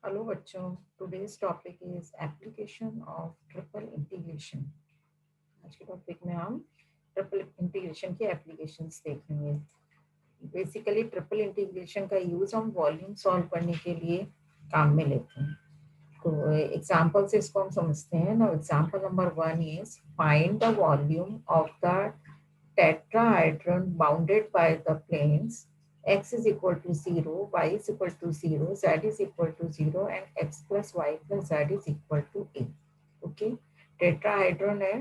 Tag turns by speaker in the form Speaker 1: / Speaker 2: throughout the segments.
Speaker 1: Hello बच्चों, today's topic is application of triple integration. आज के टॉपिक में हम ट्रिपल इंटीग्रेशन के एप्लीकेशंस देखेंगे। बेसिकली ट्रिपल इंटीग्रेशन का यूज हम वॉल्यूम सॉल्व करने के लिए काम में लेते हैं। तो एग्जांपल से इसको हम समझते हैं ना। Example number 1 is find the volume of the tetrahedron bounded by the planes x is equal to 0, y is equal to 0, z is equal to 0 and x plus y plus z is equal to a। Okay, tetrahedron है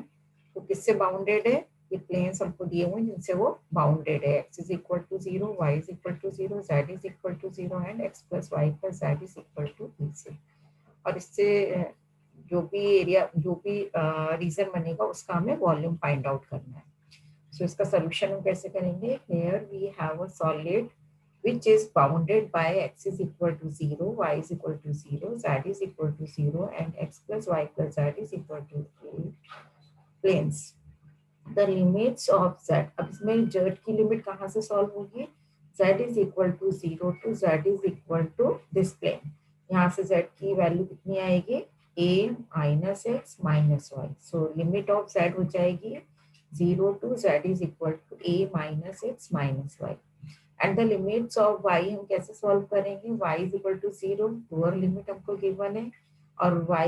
Speaker 1: तो किससे bounded है? ये planes हमको दिए हुए हैं जिनसे वो बाउंडेड है। x is equal to 0, y is equal to 0, z is equal to 0 and x plus y plus z is equal to e से। और इससे जो भी एरिया जो भी रीजन बनेगा उसका हमें वॉल्यूम फाइंड आउट करना है। सो इसका सोल्यूशन हम कैसे करेंगे? Here we have a solid which is bounded by x is equal to 0, y is equal to 0, z is equal to 0 and x plus y plus z is equal to planes. The limits of z, अब इसमें z की limit कहाँ से solve होगी? z is equal to 0 to z is equal to this plane। यहाँ से z की value कितनी आएगी? a minus x minus y। So limit of z हो जाएगी 0 to z is equal to a minus x minus y। And the limits of y हम कैसे solve करेंगे? y is equal to 0, lower limit हमको given है, और y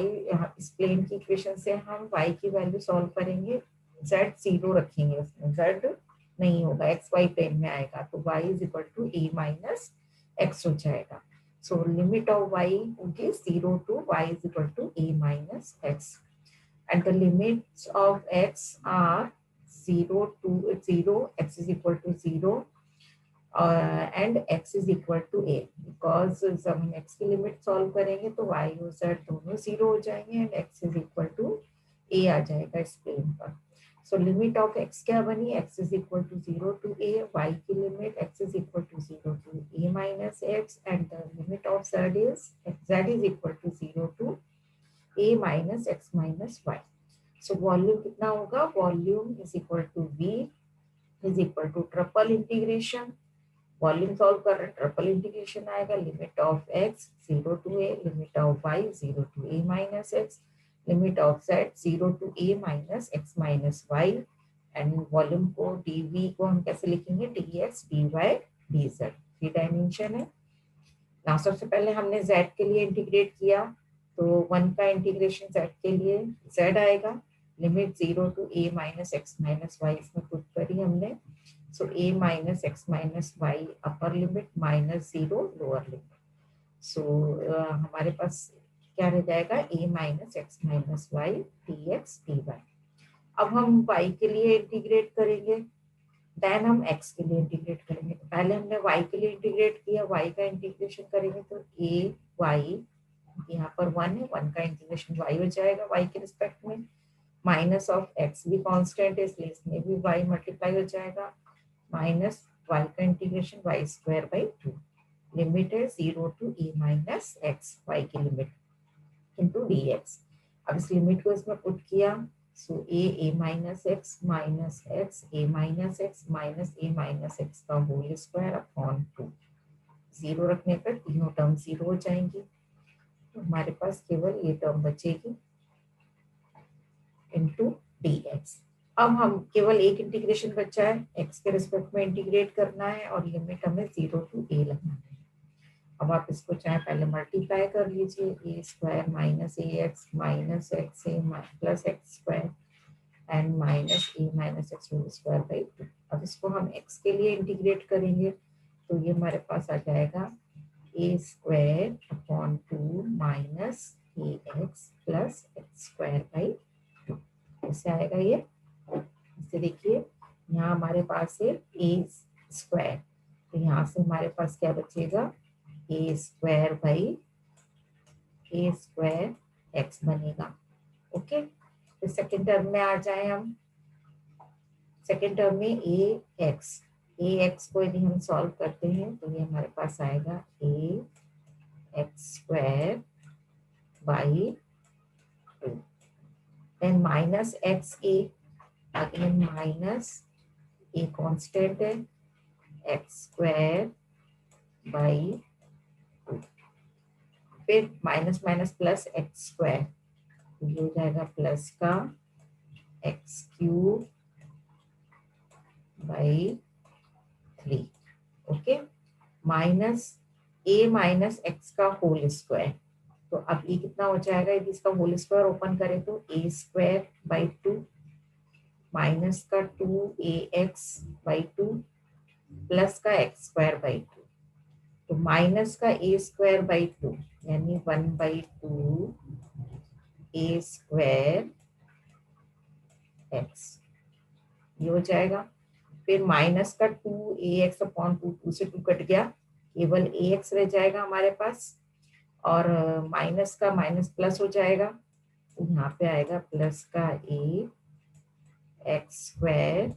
Speaker 1: इस plane की इक्वेशन से हम y की वैल्यू सॉल्व करेंगे। z 0 रखेंगे, उसमें z नहीं होगा, एक्स वाई प्लेन में आएगा, तो y is equal to a minus x हो जाएगा। सो लिमिट ऑफ y होगी 0 to y is equal to a minus x and the limits of x are 0 to 0, x is equal to 0 and x is equal to a। because जब हम x की limit solve करेंगे तो y और z दोनों 0 हो जाएंगे and x is equal to a आ जाएगा इस प्लेन पर। सो लिमिट ऑफ x क्या बनी? x is equal to 0 to a, y की limit x is equal to 0 to a minus x and the limit of z is equal to 0 to a minus x minus y। So volume कितना होगा? Volume is equal to v is equal to triple integration. Volume solve कर रहे हैं, triple integration आएगा। Limit of x 0 to a, limit of y 0 to a minus x, limit of z 0 to a minus x minus y। And volume को dv को हम कैसे लिखेंगे? dx dy dz। Three dimension है ना। सबसे पहले हमने z के लिए इंटीग्रेट किया, तो 1 का इंटीग्रेशन z के लिए z आएगा। Limit 0 to a minus x minus y इसमें पुट करी हमने। So a minus x minus y upper limit minus 0 lower limit. So हमारे पास क्या रह जाएगा? a minus x minus y dx dy। अब हम y के लिए इंटीग्रेट करेंगे, देन हम x के लिए इंटीग्रेट करेंगे। तो पहले हमने y के लिए इंटीग्रेट किया, y का इंटीग्रेशन करेंगे तो a y, यहाँ पर 1 है, 1 का इंटीग्रेशन y हो जाएगा y के रिस्पेक्ट में, माइनस ऑफ x भी कांस्टेंट है इसलिए इसमें भी y मल्टीप्लाई हो जाएगा, माइनस y का इंटीग्रेशन y स्क्वायर बाई 2। लिमिट है 0 to a minus x, y की लिमिट इंटू dx। अब इस लिमिट को इसमें पुट किया, so a minus x minus x a minus x minus a minus x का होल स्क्वायर अपॉन 2। 0 रखने पर तीनों टर्म 0 हो जाएंगी, तो हमारे पास केवल ये टर्म बचेगी इंटू dx। अब हम केवल एक इंटीग्रेशन बचा है, x के रिस्पेक्ट में इंटीग्रेट करना है और लिमिट हमें 0 टू a लगाना है। अब आप इसको चाहे पहले मल्टीप्लाई कर लीजिए, a square minus a x minus x a plus x square and minus a minus x whole square by 2। अब इसको हम x के लिए इंटीग्रेट करेंगे तो ये हमारे पास आ जाएगा a square upon 2 minus a x plus x square by 2। कैसे आएगा ये? इसे देखिए, यहाँ हमारे पास है ए स्क्वायर, तो यहाँ से हमारे पास क्या बचेगा? A square by a square x बनेगा। ओके, तो सेकेंड टर्म में आ जाए हम। सेकेंड टर्म में ए एक्स को यदि हम सॉल्व करते हैं तो ये हमारे पास आएगा a x square by 2, then minus x a, again minus a constant है एक्स स्क्वायर बाई 2। फिर minus minus plus x square, ये हो जाएगा प्लस का x cube by 3। Okay, minus a minus x का होल स्क्वायर, तो अब ये कितना हो जाएगा, यदि इसका होल स्क्वायर ओपन करें तो ए स्क्वायर बाई 2 माइनस का 2ax बाई 2 प्लस का एक्स स्क्वायर बाई 2, तो माइनस का ए स्क्वायर बाई 2 यानी 1/2 ए स्क्वायर एक्स, ये हो जाएगा। फिर माइनस का 2ax अपॉन 2, 2 से 2 कट गया, केवल ax रह जाएगा हमारे पास, और माइनस का माइनस प्लस हो जाएगा, तो यहाँ पे आएगा प्लस का ए एक्स स्क्वायर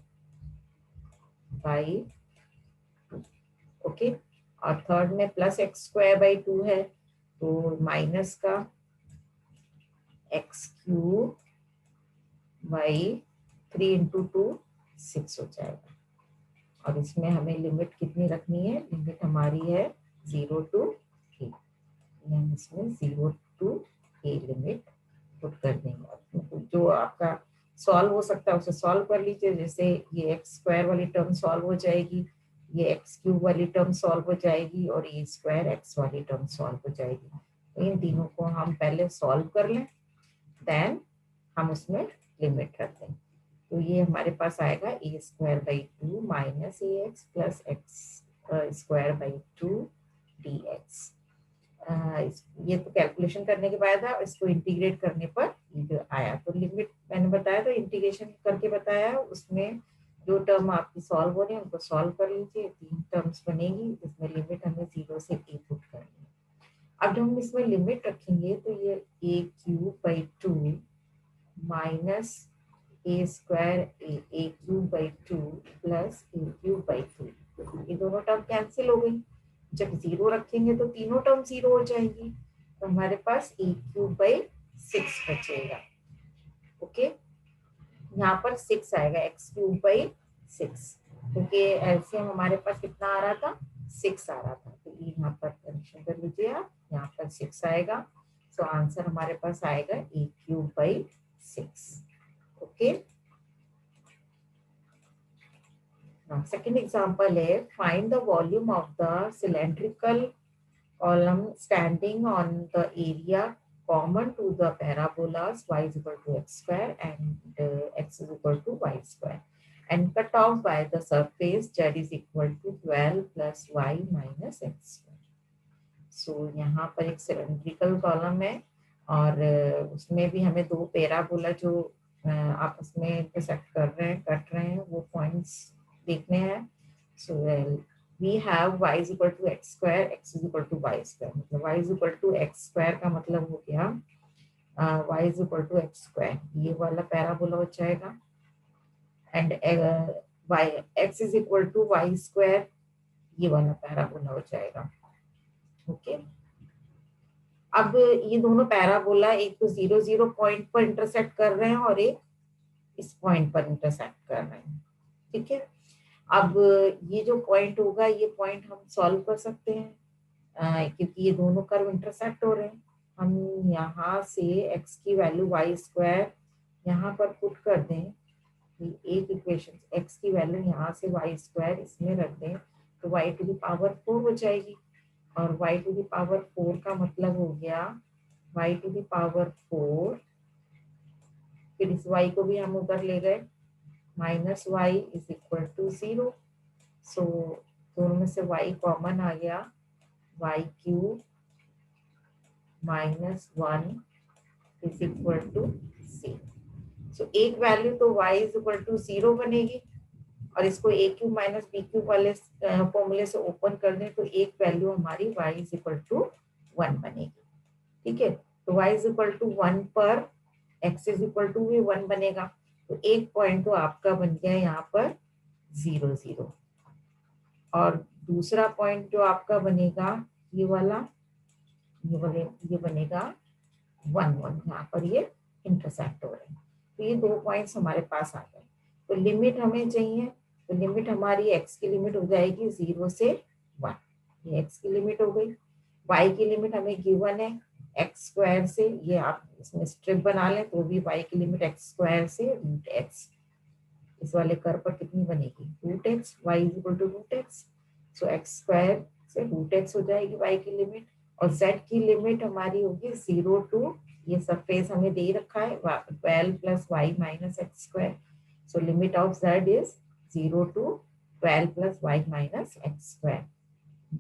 Speaker 1: बाई 2। ओके, और थर्ड में प्लस एक्स स्क्वायर बाई 2 है, तो माइनस का एक्स क्यूब बाई 3 इंटू 2 6 हो जाएगा। और इसमें हमें लिमिट कितनी रखनी है, लिमिट हमारी है 0 to a, हम इसमें 0 to a लिमिट पुट कर देंगे। जो आपका सॉल्व हो सकता है उसे सॉल्व कर लीजिए, जैसे ये एक्स स्क्वायर वाली टर्म सॉल्व हो जाएगी, ये एक्स क्यूब वाली टर्म सॉल्व हो जाएगी, और ये स्क्वायर एक्स वाली टर्म सॉल्व हो जाएगी। तो इन तीनों को हम पहले सॉल्व कर लें, देन हम उसमें लिमिट रख दें। तो ये हमारे पास आएगा a square by 2 minus a x plus x square by 2 d x. ये तो कैलकुलेशन करने के बाद है, इसको इंटीग्रेट करने पर ये आया। तो लिमिट मैंने बताया था, इंटीग्रेशन करके बताया, उसमें जो टर्म आपकी सॉल्व हो रही है उनको सॉल्व कर लीजिए, 3 टर्म्स बनेगी, जिसमें लिमिट हमें 0 से a पुट करनी है। अब जब हम इसमें लिमिट रखेंगे तो ये a cube by 2 minus A square A cube by 2 plus A cube by 3, ये दोनों टर्म कैंसिल हो गई। जब 0 रखेंगे तो तीनों टर्म 0 हो जाएंगी, तो हमारे पास ए क्यूब बाई 6 बचेगा। ओके, यहाँ पर 6 आएगा, एक्स क्यूब बाई 6, क्योंकि एलसीएम हमारे पास कितना आ रहा था, 6 आ रहा था, तो ये यहाँ पर करेक्शन कर लीजिए आप, यहाँ पर 6 आएगा। सो आंसर हमारे पास आएगा a cube by 6। Okay, now second example is find the volume of the cylindrical column standing on the area common to the parabolas y is equal to x square and x is equal to y square and cut off by the surface z is equal to 12 plus y minus x square. So यहाँ पर एक cylindrical column है और उसमें भी हमें दो parabola जो आपस में इंटरसेक्ट कर रहे हैं, कट रहे हैं, वो पॉइंट्स देखने हैं। So we have y is equal to x square, x is equal to y square, मतलब y is equal to x square का मतलब हो गया y is equal to x square, ये वाला पैराबोला हो जाएगा, and y x is equal to y square, ये वाला पैराबोला हो जाएगा। ओके, अब ये दोनों पैराबोला एक तो 0 0 पॉइंट पर इंटरसेक्ट कर रहे हैं और एक इस पॉइंट पर इंटरसेक्ट कर रहे हैं। ठीक है, अब ये जो पॉइंट होगा, ये पॉइंट हम सॉल्व कर सकते हैं क्योंकि ये दोनों कर्व इंटरसेक्ट हो रहे हैं। हम यहाँ से x की वैल्यू वाई स्क्वायर यहाँ पर पुट कर दें, एक इक्वेशन x की वैल्यू यहाँ से वाई स्क्वायर इसमें रख दें, तो y टू द पावर 4 हो जाएगी, और y टू द पावर 4 का मतलब हो गया y टू द पावर 4, फिर इस y को भी हम उधर ले गए, minus y is equal to 0। So दोनों में से y कॉमन आ गया, y cube minus 1 is equal to 0। So एक वैल्यू तो y इज इक्वल टू 0 बनेगी, और इसको a cube minus b cube वाले फॉर्मूले से ओपन कर दें तो एक वैल्यू हमारी y इज इक्वल टू 1 बनेगी। ठीक है, तो y इज इक्वल टू 1 पर x इज इक्वल टू भी 1 बनेगा, तो एक पॉइंट तो आपका बन गया यहाँ पर 0 0, और दूसरा पॉइंट जो आपका बनेगा ये वाला, ये बनेगा 1 1, यहाँ पर ये इंटरसेक्ट हो रहे हैं, तो ये दो पॉइंट्स हमारे पास आ गए। तो लिमिट हमें चाहिए, तो लिमिट हमारी x की लिमिट हो जाएगी 0 से 1, ये x की लिमिट हो गई। y की लिमिट हमें गिवन है एक्स स्क्वायर से, ये आप इसमें स्ट्रिप बना लें तो भी y की लिमिट एक्स स्क्वायर से रूट एक्स, इस वाले कर्व पर कितनी बनेगी root x, y is equal to root x, so x square से रूट एक्स हो जाएगी y की लिमिट, और z की लिमिट हमारी होगी 0 टू, ये सरफेस हमें दे रखा है 12 plus y minus x square, so limit of z is 0 to 12 plus y minus x square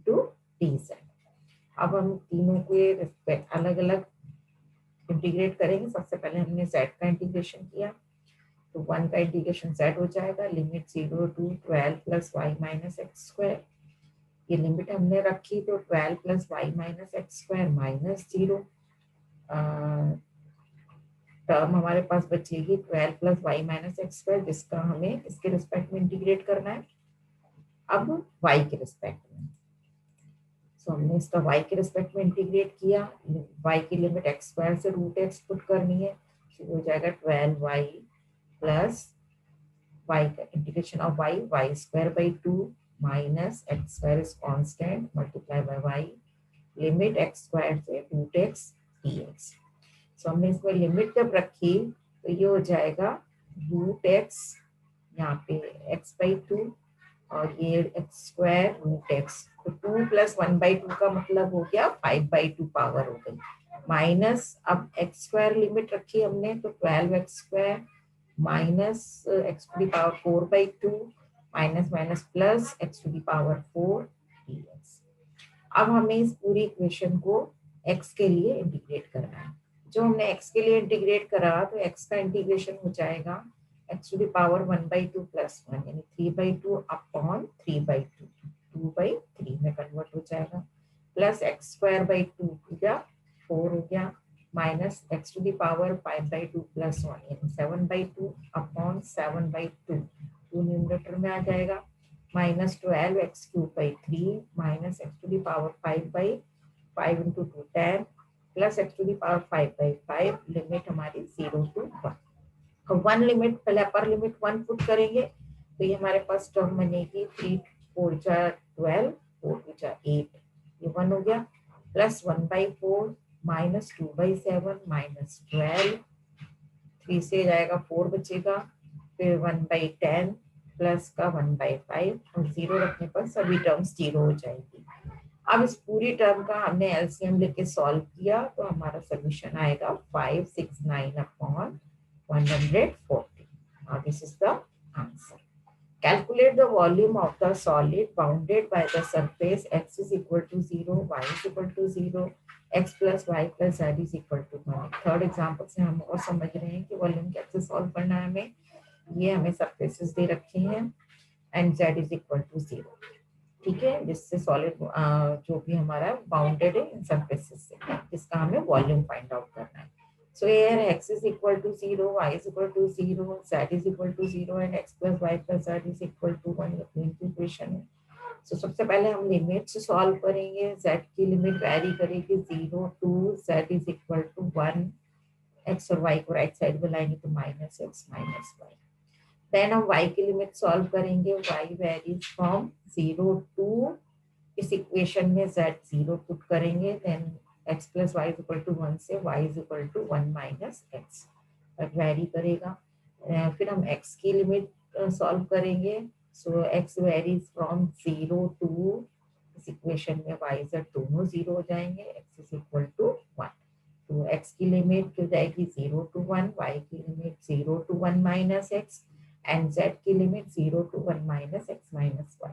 Speaker 1: to dz। अब हम तीनों के अलग अलग इंटीग्रेट करेंगे। सबसे पहले हमने z का इंटीग्रेशन किया, तो 1 का इंटीग्रेशन z हो जाएगा, limit 0 to 12 plus y minus x square, ये लिमिट हमने रखी तो 12 plus y minus x square minus 0, term हमारे पास बचेगी 12 plus y minus x square, जिसका हमें इसके रिस्पेक्ट में इंटीग्रेट करना है अब y के रिस्पेक्ट में। सो हमने इसका y के रिस्पेक्ट में इंटीग्रेट किया, y की लिमिट एक्स स्क्वायर से रूट एक्स पुट करनी है, तो हो जाएगा 12y प्लस y का integration of y square by 2 minus x square is constant multiply by y, limit x square से रूट एक्स dx। सो हमने इसमें लिमिट जब रखी तो ये हो जाएगा रूट एक्स, यहाँ पे एक्स बाई 2 और ये एक्स स्क्वायर रूट एक्स, तो 2 प्लस 1/2 का मतलब हो गया 5/2 पावर हो गई, माइनस अब एक्स स्क्वायर लिमिट रखी हमने तो 12 x square minus x to the power 4/2 minus minus plus x to the power 4 dx। अब हमें इस पूरी इक्वेशन को x के लिए इंटीग्रेट करना है। जो हमने x के लिए इंटीग्रेट करा तो x का इंटीग्रेशन हो जाएगा x to the power 1/2 plus 1 यानी 3/2 अपॉन 3/2, 2/3 में कन्वर्ट हो जाएगा, प्लस एक्स स्क्वायर बाई 2 हो गया 4 हो गया, minus x to the power 5/2 plus 1 यानी 7/2 अपॉन 7/2, 2 न्यूमरेटर में आ जाएगा, minus 12 x cube by 3 minus x to the power 5 by 5 into 2 10 plus x to the power 5 by 5, limit हमारी 0 to 1। अब 1 limit पहले अपर लिमिट 1 पुट करेंगे तो ये हमारे पास टर्म बनेगी 3 4 जा 12 4 2 जा 8, ये 1 हो गया, प्लस 1/4 माइनस 2/7 माइनस 12, 3 से जाएगा 4 बचेगा, फिर 1/10 प्लस का 1/5 और 0 रखने पर सभी टर्म्स 0 हो जाएगी। अब इस पूरी टर्म का हमने एलसीएम लेके सॉल्व किया तो हमारा सोल्यूशन आएगा 569 upon 140। Now this is the answer. Calculate the volume of the solid bounded by the surface x is equal to 0, y is equal to 0, x plus y plus z is equal to 1। Third example से हम और समझ रहे हैं कि volume कैसे solve करना है हमें। ये हमें सरफेसेस दे रखे हैं and z is equal to 0, ठीक है, जिससे सॉलिड जो भी हमारा बाउंडेड है इन सरफेसेस से, जिसका हमें वॉल्यूम फाइंड आउट करना है। So here x is equal to 0, y is equal to 0, z is equal to 0 and x plus y plus z is equal to 1, ये तीन की इक्वेशन है। सो सबसे पहले हम लिमिट से सॉल्व करेंगे, z की लिमिट वैरी करेगी 0 to z is equal to 1, x और y को राइट साइड में लाएंगे तो minus x minus y. Then हम y की लिमिट सॉल्व करेंगे, y वेरीज फ्रॉम 0 टू, इस इक्वेशन में z 0 पुट करेंगे, then x plus y is equal to 1 से y is equal to 1 minus x पर वेरी करेगा। फिर हम x की लिमिट सॉल्व करेंगे, so x varies from 0 to, इस इक्वेशन में y z दोनों 0 हो जाएंगे, x इज इक्वल टू 1, तो x की लिमिट हो जाएगी 0 टू 1, y की limit 0 to 1 minus x and z की limit 0 to 1 minus x minus y.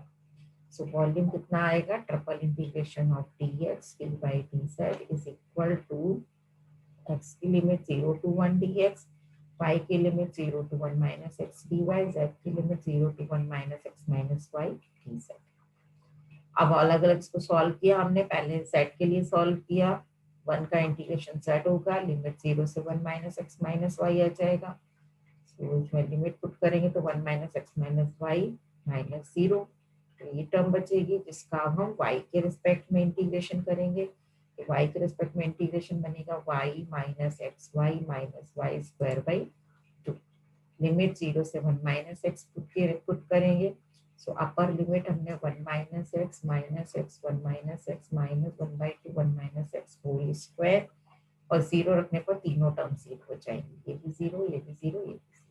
Speaker 1: So volume कितना आएगा, triple integration of dx d by dz is equal to x की limit 0 to 1 dx, y की limit 0 to 1 minus x dy, z की limit 0 to 1 minus x minus y dz। अब अलग अलग इसको solve किया हमने, पहले z के लिए सॉल्व किया, 1 का इंटीग्रेशन z होगा, लिमिट 0 से 1 माइनस एक्स माइनस वाई आ जाएगा, इसमें लिमिट पुट करेंगे तो 1 minus x minus y minus 0, तो ये टर्म बचेगी जिसका अब हम y के रिस्पेक्ट में इंटीग्रेशन करेंगे, तो y के रिस्पेक्ट में इंटीग्रेशन बनेगा y minus x y minus y square by 2, लिमिट 0 से 1 माइनस एक्स पुट करेंगे सो अपर लिमिट हमने 1 minus x 1 minus x -1/2 1 minus x whole square, और जीरो रखने पर तीनों टर्म जीरो हो जाएंगी, ये भी जीरो, ये भी जीरो, ये भी जीरो।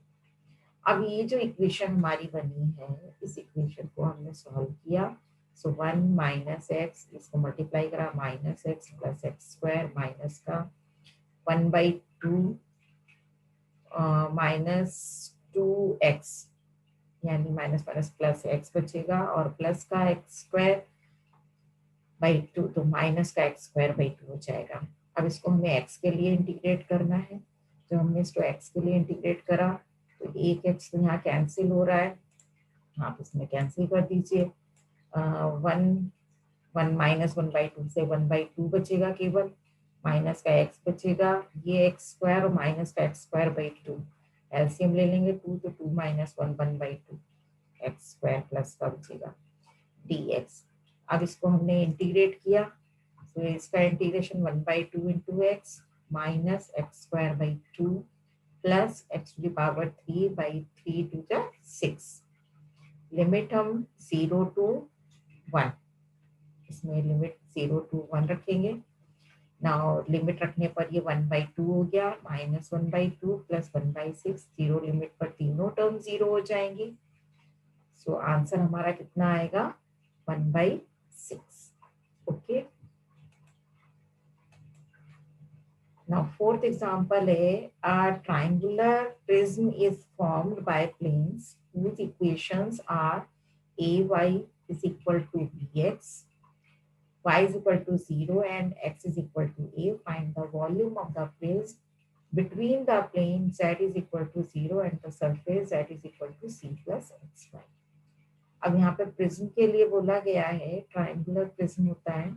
Speaker 1: अब ये जो इक्वेशन हमारी बनी है, इस इक्वेशन को हमने सॉल्व किया। सो 1 माइनस एक्स, इसको मल्टीप्लाई करा, minus x plus x square minus का 1/2 -2x, यानी माइनस माइनस प्लस एक्स बचेगा, और प्लस का एक्स स्क्वायर बाई 2, तो माइनस का एक्स स्क्वायर बाई 2 हो जाएगा। अब इसको हमें एक्स के लिए इंटीग्रेट करना है। जब हमने इसको एक्स के लिए इंटीग्रेट करा तो एक एक्स तो यहाँ कैंसिल हो रहा है, आप इसमें कैंसिल कर दीजिए। 1 -1/2 से 1/2 बचेगा, केवल माइनस का एक्स बचेगा, ये एक्स स्क्वायर और माइनस का एक्स स्क्वायर बाई 2, एलसीएम ले लेंगे 2, तो 2 - 1 1/2 एक्स स्क्वायर प्लस का बचेगा dx। अब इसको हमने इंटीग्रेट किया, तो इसका integration 1/2 into x minus x square by 2 plus x to the power 3 by 3 to the 6। Limit हम 0 to 1, इसमें लिमिट 0 to 1 रखेंगे। नाउ लिमिट रखने पर ये 1/2 हो गया, -1/2 प्लस 1/6, जीरो लिमिट पर तीनों टर्म जीरो हो जाएंगी। सो आंसर हमारा कितना आएगा, 1/6। ओके, now fourth example है, a triangular prism is formed by planes whose equations are ay is equal to bx, y is equal to 0 and x is equal to a. Find the volume of the prism between the plane z is equal to 0 and the surface z is equal to c plus xy। अब यहाँ पे prism के लिए बोला गया है, triangular prism होता है,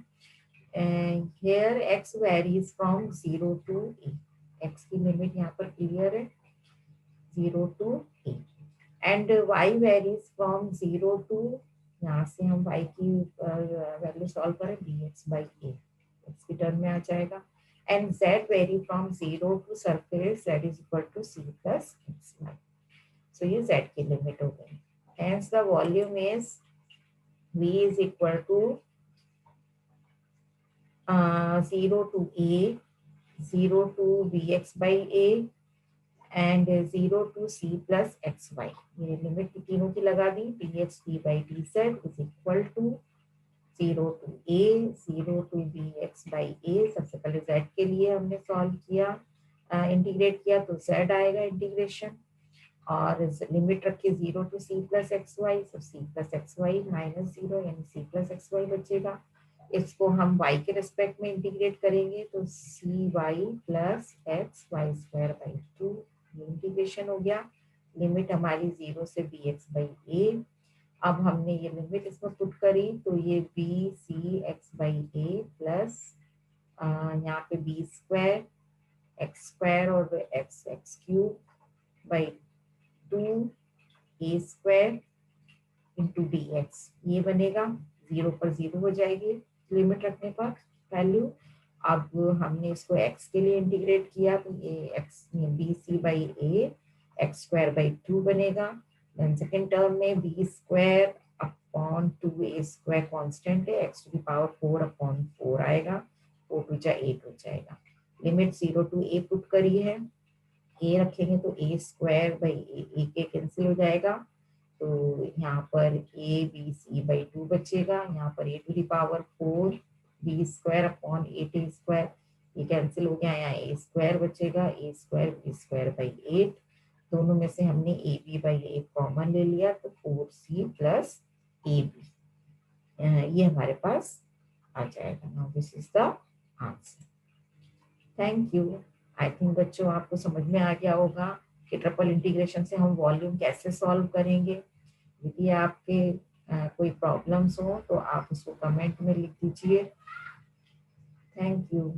Speaker 1: here x varies from 0 to a, x की लिमिट यहाँ पर क्लियर है 0 to a, and y varies from 0 to, यहाँ से हम y की वैल्यू सॉल्व करें dx by a, x की टर्म में आ जाएगा, and z vary from 0 to surface z is equal to c plus xy। so ये z की लिमिट हो गई, hence the volume is v is equal to 0 to a, 0 to bx by a and 0 to c plus xy। ये limit तीनों की लगा दी, dx d by dz is equal to 0 to a, 0 to bx by a। सबसे पहले z के लिए हमने solve किया, इंटीग्रेट किया, तो z आएगा इंटीग्रेशन, और लिमिट रखी 0 to c plus xy, so c plus xy -0 यानी c plus xy बचेगा। इसको हम y के रेस्पेक्ट में इंटीग्रेट करेंगे, तो cy plus x y square by 2, ये इंटीग्रेशन हो गया। लिमिट हमारी 0 से bx बाई a। अब हमने ये लिमिट इसमें पुट करी, तो ये b c x by a plus यहाँ पे बी स्क्वायर एक्स स्क्वायर और x x cube by 2 a square into d x, ये बनेगा, 0 पर 0 हो जाएगी लिमिट रखने पर वैल्यू। अब हमने इसको x के लिए इंटीग्रेट किया, तो ये x b c by a x square by 2 बनेगा। देन सेकेंड टर्म में b square upon 2 a square constant है, x to the power 4 upon 4 आएगा, 4 टू जा 8 हो जाएगा। लिमिट 0 टू a पुट करी है, a रखेंगे तो a स्क्वायर बाई ए के कैंसिल हो जाएगा, तो यहाँ पर ए बी सी बाई 2 बचेगा, यहाँ पर a to the power 4 b square upon 8 a square, ये कैंसिल हो गया, यहाँ ए स्क्वायर बचेगा, a square b square by 8, दोनों में से हमने ए बी बाई 8 कॉमन ले लिया, तो 4c प्लस ए बी, ये हमारे पास आ जाएगा। Now this is the answer. Thank you. I think बच्चों आपको समझ में आ गया होगा कि ट्रिपल इंटीग्रेशन से हम वॉल्यूम कैसे सॉल्व करेंगे। यदि आपके कोई प्रॉब्लम्स हो तो आप उसको कमेंट में लिख दीजिए। Thank you.